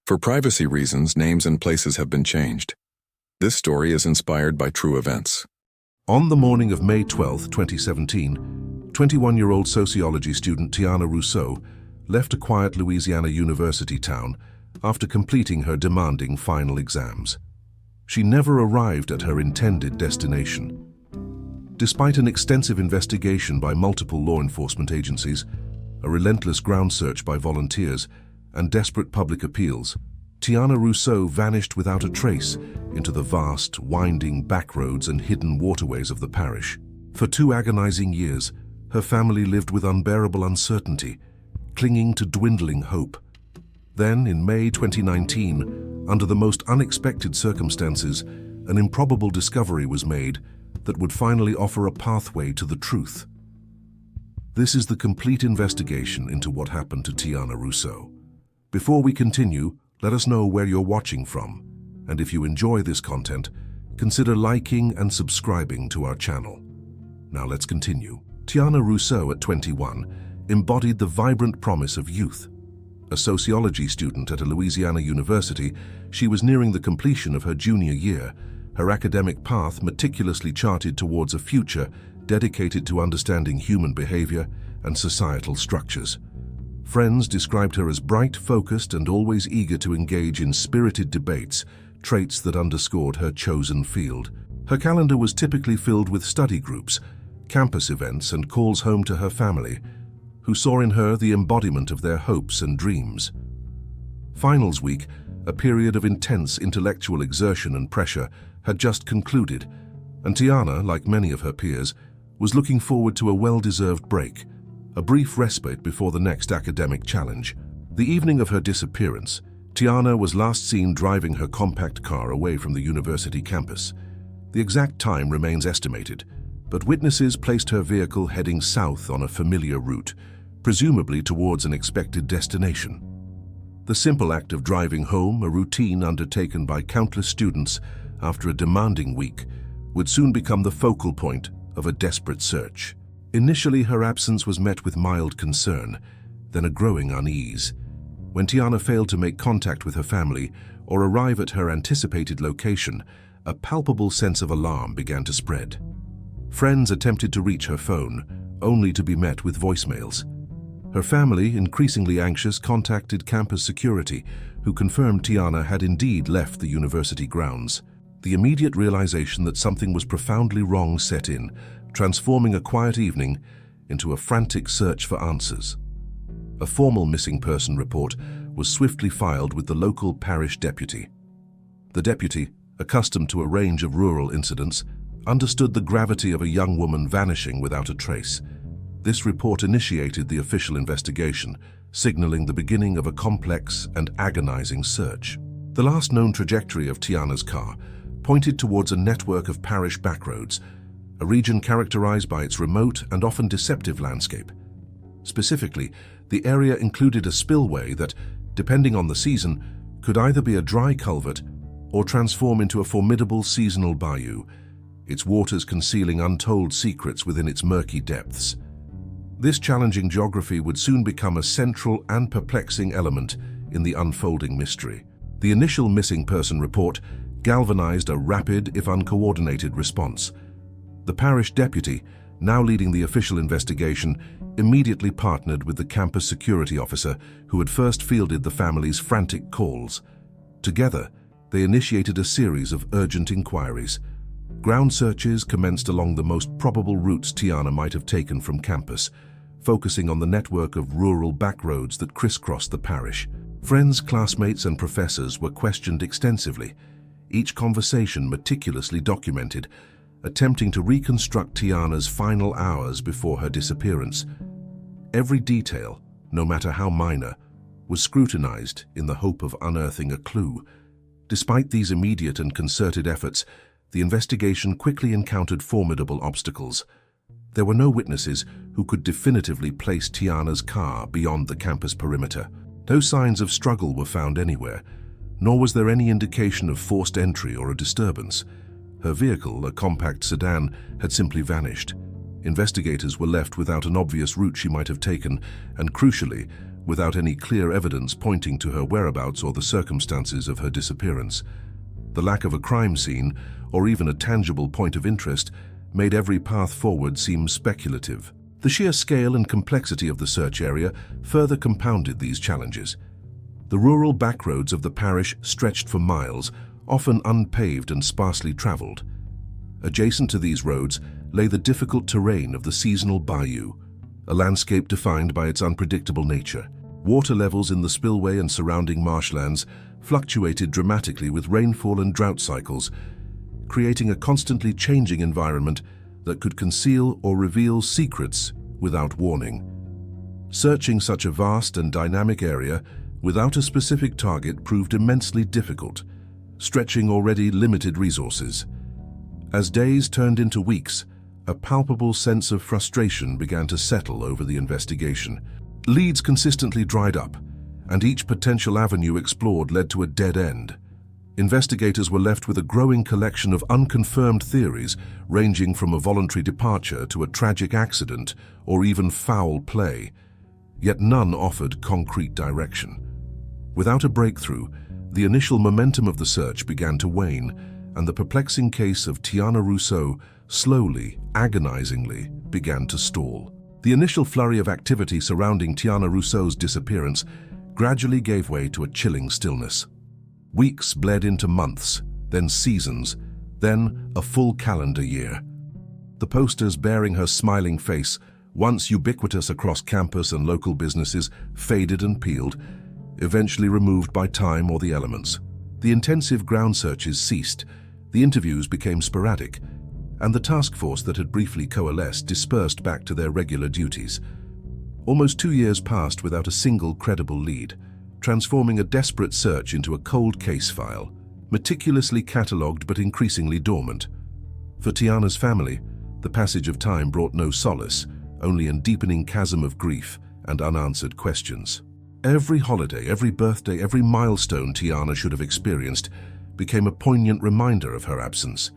For privacy reasons, names and places have been changed. This story is inspired by true events. On the morning of May 12, 2017, 21-year-old sociology student Tiana Rousseau left a quiet Louisiana university town after completing her demanding final exams. She never arrived at her intended destination. Despite an extensive investigation by multiple law enforcement agencies, a relentless ground search by volunteers, and desperate public appeals, Tiana Rousseau vanished without a trace into the vast, winding backroads and hidden waterways of the parish. For 2 agonizing years, her family lived with unbearable uncertainty, clinging to dwindling hope. Then, in May 2019, under the most unexpected circumstances, an improbable discovery was made that would finally offer a pathway to the truth. This is the complete investigation into what happened to Tiana Rousseau. Before we continue, let us know where you're watching from, and if you enjoy this content, consider liking and subscribing to our channel. Now let's continue. Tiana Rousseau, at 21, embodied the vibrant promise of youth. A sociology student at a Louisiana university, she was nearing the completion of her junior year, her academic path meticulously charted towards a future dedicated to understanding human behavior and societal structures. Friends described her as bright, focused, and always eager to engage in spirited debates, traits that underscored her chosen field. Her calendar was typically filled with study groups, campus events, and calls home to her family, who saw in her the embodiment of their hopes and dreams. Finals week, a period of intense intellectual exertion and pressure, had just concluded, and Tiana, like many of her peers, was looking forward to a well-deserved break, a brief respite before the next academic challenge. The evening of her disappearance, Tiana was last seen driving her compact car away from the university campus. The exact time remains estimated, but witnesses placed her vehicle heading south on a familiar route, presumably towards an expected destination. The simple act of driving home, a routine undertaken by countless students after a demanding week, would soon become the focal point of a desperate search. Initially, her absence was met with mild concern, then a growing unease. When Tiana failed to make contact with her family or arrive at her anticipated location, a palpable sense of alarm began to spread. Friends attempted to reach her phone, only to be met with voicemails. Her family, increasingly anxious, contacted campus security, who confirmed Tiana had indeed left the university grounds. The immediate realization that something was profoundly wrong set in, transforming a quiet evening into a frantic search for answers. A formal missing person report was swiftly filed with the local parish deputy. The deputy, accustomed to a range of rural incidents, understood the gravity of a young woman vanishing without a trace. This report initiated the official investigation, signaling the beginning of a complex and agonizing search. The last known trajectory of Tiana's car pointed towards a network of parish backroads, a region characterized by its remote and often deceptive landscape. Specifically, the area included a spillway that, depending on the season, could either be a dry culvert or transform into a formidable seasonal bayou, its waters concealing untold secrets within its murky depths. This challenging geography would soon become a central and perplexing element in the unfolding mystery. The initial missing person report galvanized a rapid, if uncoordinated, response. The parish deputy, now leading the official investigation, immediately partnered with the campus security officer who had first fielded the family's frantic calls. Together, they initiated a series of urgent inquiries. Ground searches commenced along the most probable routes Tiana might have taken from campus, focusing on the network of rural backroads that crisscrossed the parish. Friends, classmates, and professors were questioned extensively, each conversation meticulously documented, attempting to reconstruct Tiana's final hours before her disappearance. Every detail, no matter how minor, was scrutinized in the hope of unearthing a clue. Despite these immediate and concerted efforts, the investigation quickly encountered formidable obstacles. There were no witnesses who could definitively place Tiana's car beyond the campus perimeter. No signs of struggle were found anywhere, nor was there any indication of forced entry or a disturbance. Her vehicle, a compact sedan, had simply vanished. Investigators were left without an obvious route she might have taken, and crucially, without any clear evidence pointing to her whereabouts or the circumstances of her disappearance. The lack of a crime scene, or even a tangible point of interest, made every path forward seem speculative. The sheer scale and complexity of the search area further compounded these challenges. The rural backroads of the parish stretched for miles, often unpaved and sparsely traveled. Adjacent to these roads lay the difficult terrain of the seasonal bayou, a landscape defined by its unpredictable nature. Water levels in the spillway and surrounding marshlands fluctuated dramatically with rainfall and drought cycles, creating a constantly changing environment that could conceal or reveal secrets without warning. Searching such a vast and dynamic area without a specific target proved immensely difficult, stretching already limited resources. As days turned into weeks, a palpable sense of frustration began to settle over the investigation. Leads consistently dried up, and each potential avenue explored led to a dead end. Investigators were left with a growing collection of unconfirmed theories, ranging from a voluntary departure to a tragic accident or even foul play, yet none offered concrete direction. Without a breakthrough, the initial momentum of the search began to wane, and the perplexing case of Tiana Rousseau slowly, agonizingly, began to stall. The initial flurry of activity surrounding Tiana Rousseau's disappearance gradually gave way to a chilling stillness. Weeks bled into months, then seasons, then a full calendar year. The posters bearing her smiling face, once ubiquitous across campus and local businesses, faded and peeled, eventually removed by time or the elements. The intensive ground searches ceased, the interviews became sporadic, and the task force that had briefly coalesced dispersed back to their regular duties. Almost 2 years passed without a single credible lead, transforming a desperate search into a cold case file, meticulously catalogued but increasingly dormant. For Tiana's family, the passage of time brought no solace, only a deepening chasm of grief and unanswered questions. Every holiday, every birthday, every milestone Tiana should have experienced became a poignant reminder of her absence.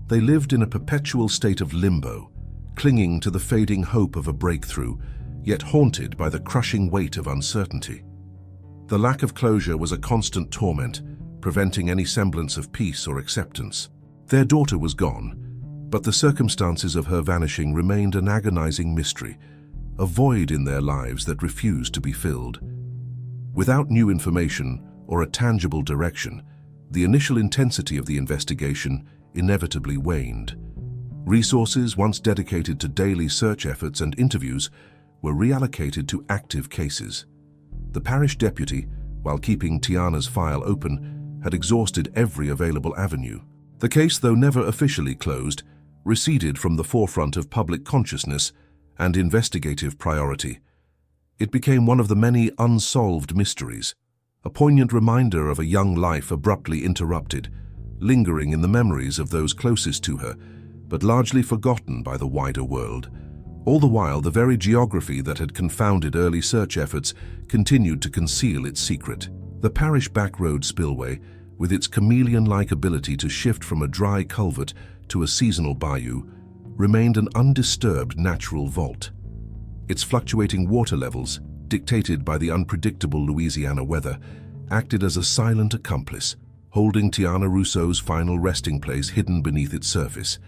They lived in a perpetual state of limbo, clinging to the fading hope of a breakthrough, yet haunted by the crushing weight of uncertainty. The lack of closure was a constant torment, preventing any semblance of peace or acceptance. Their daughter was gone, but the circumstances of her vanishing remained an agonizing mystery, a void in their lives that refused to be filled. Without new information or a tangible direction, the initial intensity of the investigation inevitably waned. Resources once dedicated to daily search efforts and interviews were reallocated to active cases. The parish deputy, while keeping Tiana's file open, had exhausted every available avenue. The case, though never officially closed, receded from the forefront of public consciousness and investigative priority. It became one of the many unsolved mysteries, a poignant reminder of a young life abruptly interrupted, lingering in the memories of those closest to her, but largely forgotten by the wider world. All the while, the very geography that had confounded early search efforts continued to conceal its secret. The parish backroad spillway, with its chameleon-like ability to shift from a dry culvert to a seasonal bayou, remained an undisturbed natural vault. Its fluctuating water levels, dictated by the unpredictable Louisiana weather, acted as a silent accomplice, holding Tiana Rousseau's final resting place hidden beneath its surface.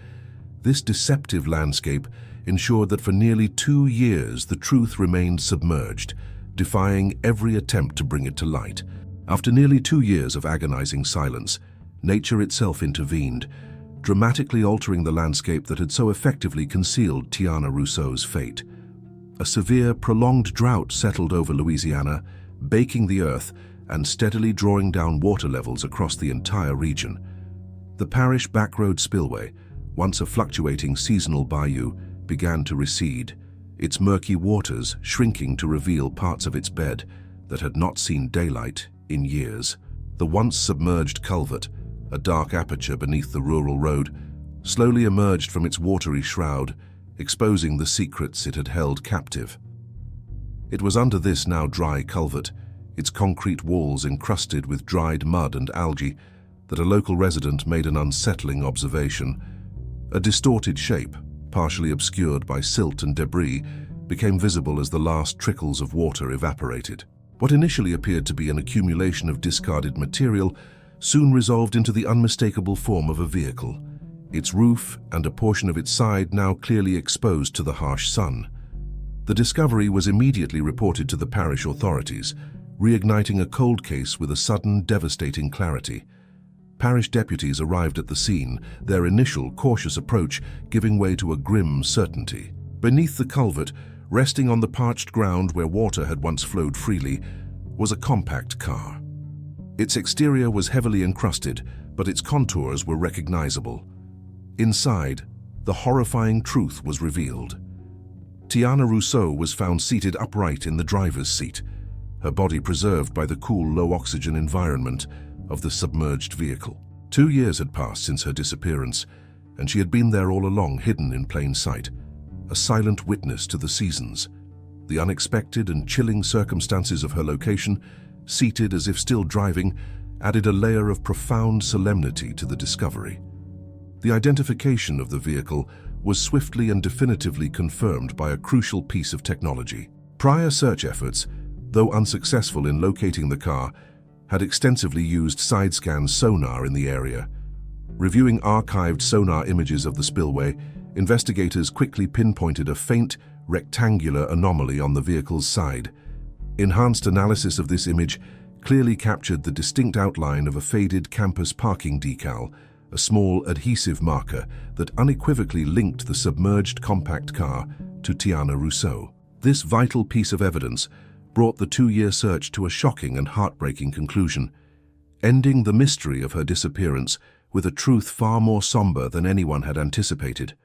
This deceptive landscape ensured that for nearly 2 years the truth remained submerged, defying every attempt to bring it to light. After nearly 2 years of agonizing silence, nature itself intervened, dramatically altering the landscape that had so effectively concealed Tiana Rousseau's fate. A severe, prolonged drought settled over Louisiana, baking the earth and steadily drawing down water levels across the entire region. The parish backroad spillway, once a fluctuating seasonal bayou, began to recede, its murky waters shrinking to reveal parts of its bed that had not seen daylight in years. The once submerged culvert, a dark aperture beneath the rural road, slowly emerged from its watery shroud, exposing the secrets it had held captive. It was under this now dry culvert, its concrete walls encrusted with dried mud and algae, that a local resident made an unsettling observation. A distorted shape, partially obscured by silt and debris, became visible as the last trickles of water evaporated. What initially appeared to be an accumulation of discarded material soon resolved into the unmistakable form of a vehicle, its roof and a portion of its side now clearly exposed to the harsh sun. The discovery was immediately reported to the parish authorities, reigniting a cold case with a sudden, devastating clarity. Parish deputies arrived at the scene, their initial cautious approach giving way to a grim certainty. Beneath the culvert, resting on the parched ground where water had once flowed freely, was a compact car. Its exterior was heavily encrusted, but its contours were recognizable. Inside, the horrifying truth was revealed. Tiana Rousseau was found seated upright in the driver's seat, her body preserved by the cool, low-oxygen environment of the submerged vehicle. 2 years had passed since her disappearance, and she had been there all along, hidden in plain sight, a silent witness to the seasons. The unexpected and chilling circumstances of her location, seated as if still driving, added a layer of profound solemnity to the discovery. The identification of the vehicle was swiftly and definitively confirmed by a crucial piece of technology. Prior search efforts, though unsuccessful in locating the car, had extensively used side-scan sonar in the area. Reviewing archived sonar images of the spillway, investigators quickly pinpointed a faint, rectangular anomaly on the vehicle's side. Enhanced analysis of this image clearly captured the distinct outline of a faded campus parking decal, a small adhesive marker that unequivocally linked the submerged compact car to Tiana Rousseau. This vital piece of evidence brought the 2-year search to a shocking and heartbreaking conclusion, ending the mystery of her disappearance with a truth far more somber than anyone had anticipated.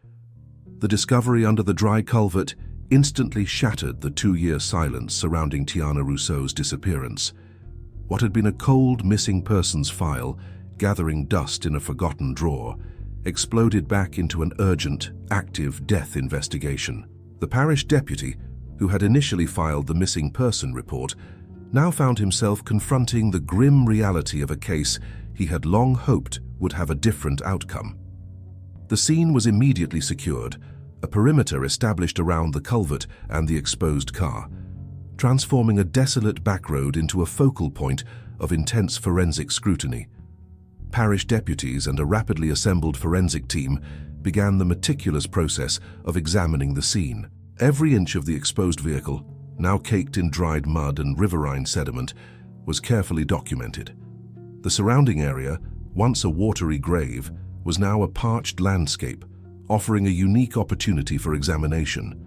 The discovery under the dry culvert instantly shattered the 2-year silence surrounding Tiana Rousseau's disappearance. What had been a cold missing persons file, gathering dust in a forgotten drawer, exploded back into an urgent, active death investigation. The parish deputy, who had initially filed the missing person report, now found himself confronting the grim reality of a case he had long hoped would have a different outcome. The scene was immediately secured, a perimeter established around the culvert and the exposed car, transforming a desolate backroad into a focal point of intense forensic scrutiny. Parish deputies and a rapidly assembled forensic team began the meticulous process of examining the scene. Every inch of the exposed vehicle, now caked in dried mud and riverine sediment, was carefully documented. The surrounding area, once a watery grave, was now a parched landscape, offering a unique opportunity for examination.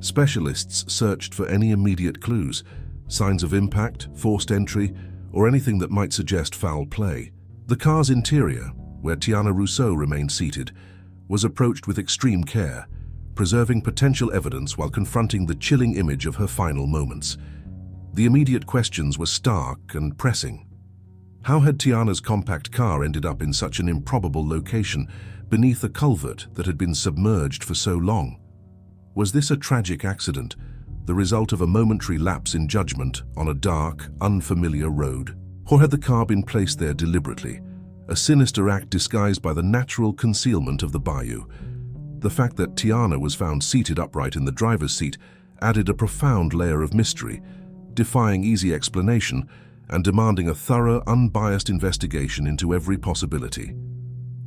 Specialists searched for any immediate clues, signs of impact, forced entry, or anything that might suggest foul play. The car's interior, where Tiana Rousseau remained seated, was approached with extreme care, preserving potential evidence while confronting the chilling image of her final moments. The immediate questions were stark and pressing. How had Tiana's compact car ended up in such an improbable location beneath a culvert that had been submerged for so long? Was this a tragic accident, the result of a momentary lapse in judgment on a dark, unfamiliar road? Or had the car been placed there deliberately, a sinister act disguised by the natural concealment of the bayou? The fact that Tiana was found seated upright in the driver's seat added a profound layer of mystery, defying easy explanation and demanding a thorough, unbiased investigation into every possibility.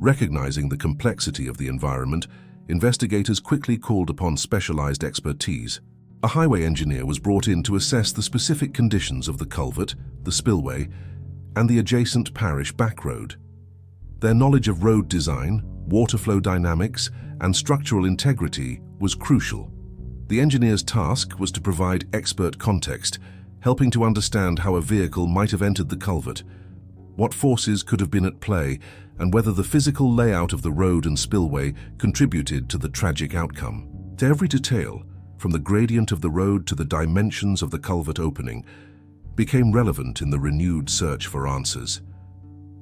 Recognizing the complexity of the environment, investigators quickly called upon specialized expertise. A highway engineer was brought in to assess the specific conditions of the culvert, the spillway, and the adjacent parish backroad. Their knowledge of road design, water flow dynamics, and structural integrity was crucial. The engineer's task was to provide expert context, helping to understand how a vehicle might have entered the culvert, what forces could have been at play, and whether the physical layout of the road and spillway contributed to the tragic outcome. To every detail, from the gradient of the road to the dimensions of the culvert opening, became relevant in the renewed search for answers.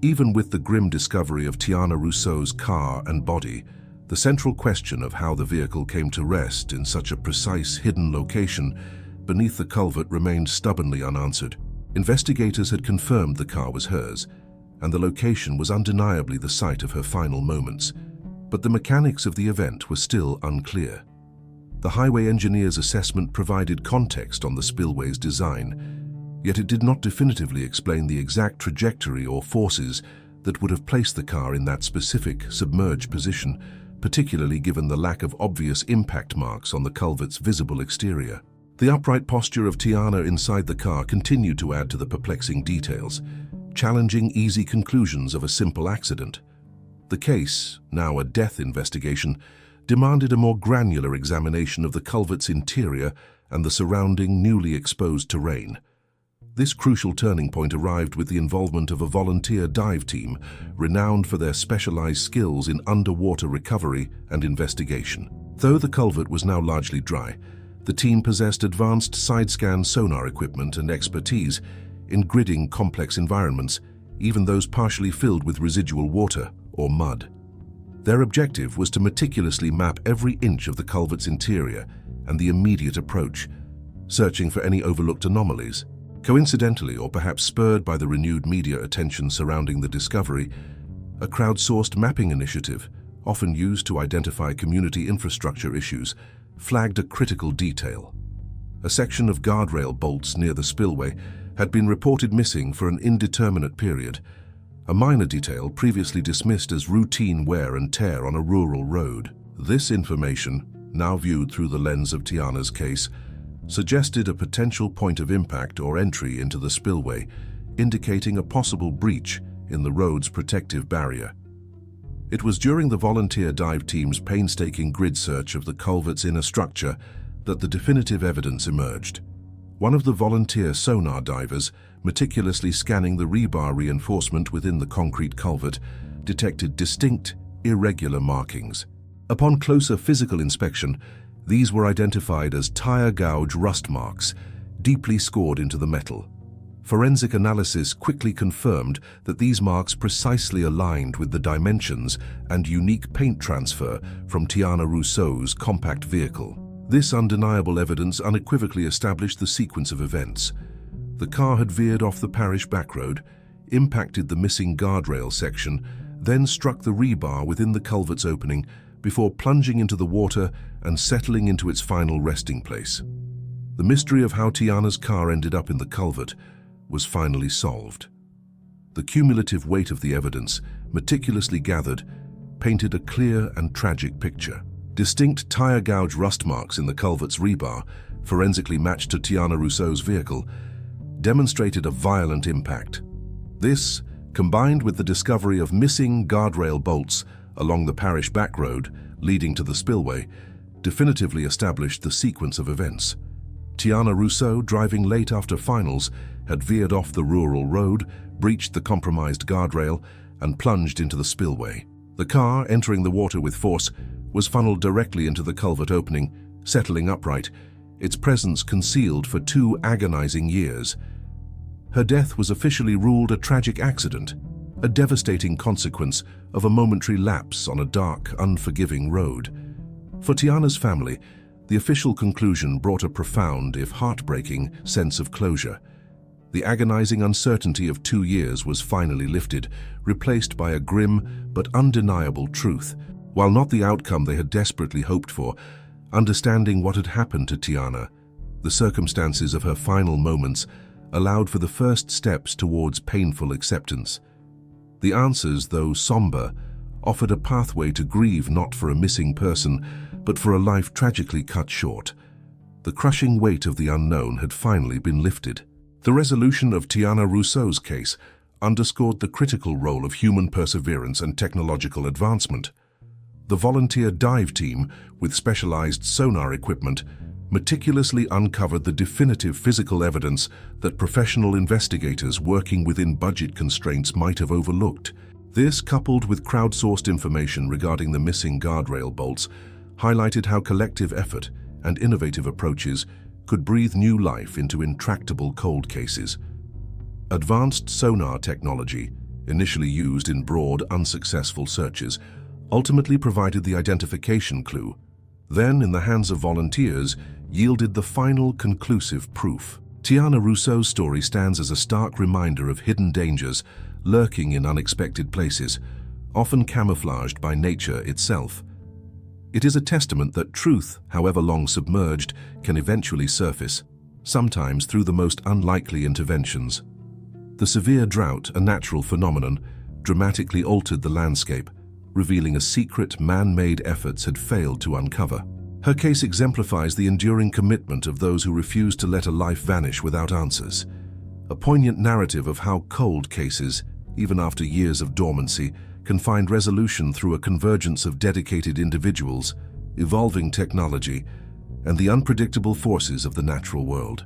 Even with the grim discovery of Tiana Rousseau's car and body, the central question of how the vehicle came to rest in such a precise, hidden location beneath the culvert remained stubbornly unanswered. Investigators had confirmed the car was hers, and the location was undeniably the site of her final moments, but the mechanics of the event were still unclear. The highway engineer's assessment provided context on the spillway's design, yet it did not definitively explain the exact trajectory or forces that would have placed the car in that specific submerged position, particularly given the lack of obvious impact marks on the culvert's visible exterior. The upright posture of Tiana inside the car continued to add to the perplexing details, challenging easy conclusions of a simple accident. The case, now a death investigation, demanded a more granular examination of the culvert's interior and the surrounding newly exposed terrain. This crucial turning point arrived with the involvement of a volunteer dive team renowned for their specialized skills in underwater recovery and investigation. Though the culvert was now largely dry, the team possessed advanced side-scan sonar equipment and expertise in gridding complex environments, even those partially filled with residual water or mud. Their objective was to meticulously map every inch of the culvert's interior and the immediate approach, searching for any overlooked anomalies. Coincidentally, or perhaps spurred by the renewed media attention surrounding the discovery, a crowdsourced mapping initiative, often used to identify community infrastructure issues, flagged a critical detail. A section of guardrail bolts near the spillway had been reported missing for an indeterminate period, a minor detail previously dismissed as routine wear and tear on a rural road. This information, now viewed through the lens of Tiana's case, suggested a potential point of impact or entry into the spillway, indicating a possible breach in the road's protective barrier. It was during the volunteer dive team's painstaking grid search of the culvert's inner structure that the definitive evidence emerged. One of the volunteer sonar divers, meticulously scanning the rebar reinforcement within the concrete culvert, detected distinct, irregular markings. Upon closer physical inspection, these were identified as tire gouge rust marks, deeply scored into the metal. Forensic analysis quickly confirmed that these marks precisely aligned with the dimensions and unique paint transfer from Tiana Rousseau's compact vehicle. This undeniable evidence unequivocally established the sequence of events. The car had veered off the parish backroad, impacted the missing guardrail section, then struck the rebar within the culvert's opening before plunging into the water and settling into its final resting place. The mystery of how Tiana's car ended up in the culvert was finally solved. The cumulative weight of the evidence, meticulously gathered, painted a clear and tragic picture. Distinct tire gouge rust marks in the culvert's rebar, forensically matched to Tiana Rousseau's vehicle, demonstrated a violent impact. This, combined with the discovery of missing guardrail bolts along the parish backroad leading to the spillway, definitively established the sequence of events. Tiana Rousseau, driving late after finals, had veered off the rural road, breached the compromised guardrail, and plunged into the spillway. The car, entering the water with force, was funneled directly into the culvert opening, settling upright, its presence concealed for 2 agonizing years. Her death was officially ruled a tragic accident, a devastating consequence of a momentary lapse on a dark, unforgiving road. For Tiana's family, the official conclusion brought a profound, if heartbreaking, sense of closure. The agonizing uncertainty of 2 years was finally lifted, replaced by a grim but undeniable truth. While not the outcome they had desperately hoped for, understanding what had happened to Tiana, the circumstances of her final moments, allowed for the first steps towards painful acceptance. The answers, though somber, offered a pathway to grieve not for a missing person, but for a life tragically cut short. The crushing weight of the unknown had finally been lifted. The resolution of Tiana Rousseau's case underscored the critical role of human perseverance and technological advancement. The volunteer dive team, with specialized sonar equipment, meticulously uncovered the definitive physical evidence that professional investigators working within budget constraints might have overlooked. This, coupled with crowdsourced information regarding the missing guardrail bolts, highlighted how collective effort and innovative approaches could breathe new life into intractable cold cases. Advanced sonar technology, initially used in broad, unsuccessful searches, ultimately provided the identification clue, then, in the hands of volunteers, yielded the final conclusive proof. Tiana Rousseau's story stands as a stark reminder of hidden dangers lurking in unexpected places, often camouflaged by nature itself. It is a testament that truth, however long submerged, can eventually surface, sometimes through the most unlikely interventions. The severe drought, a natural phenomenon, dramatically altered the landscape, revealing a secret man-made efforts had failed to uncover. Her case exemplifies the enduring commitment of those who refuse to let a life vanish without answers. A poignant narrative of how cold cases, even after years of dormancy, can find resolution through a convergence of dedicated individuals, evolving technology, and the unpredictable forces of the natural world.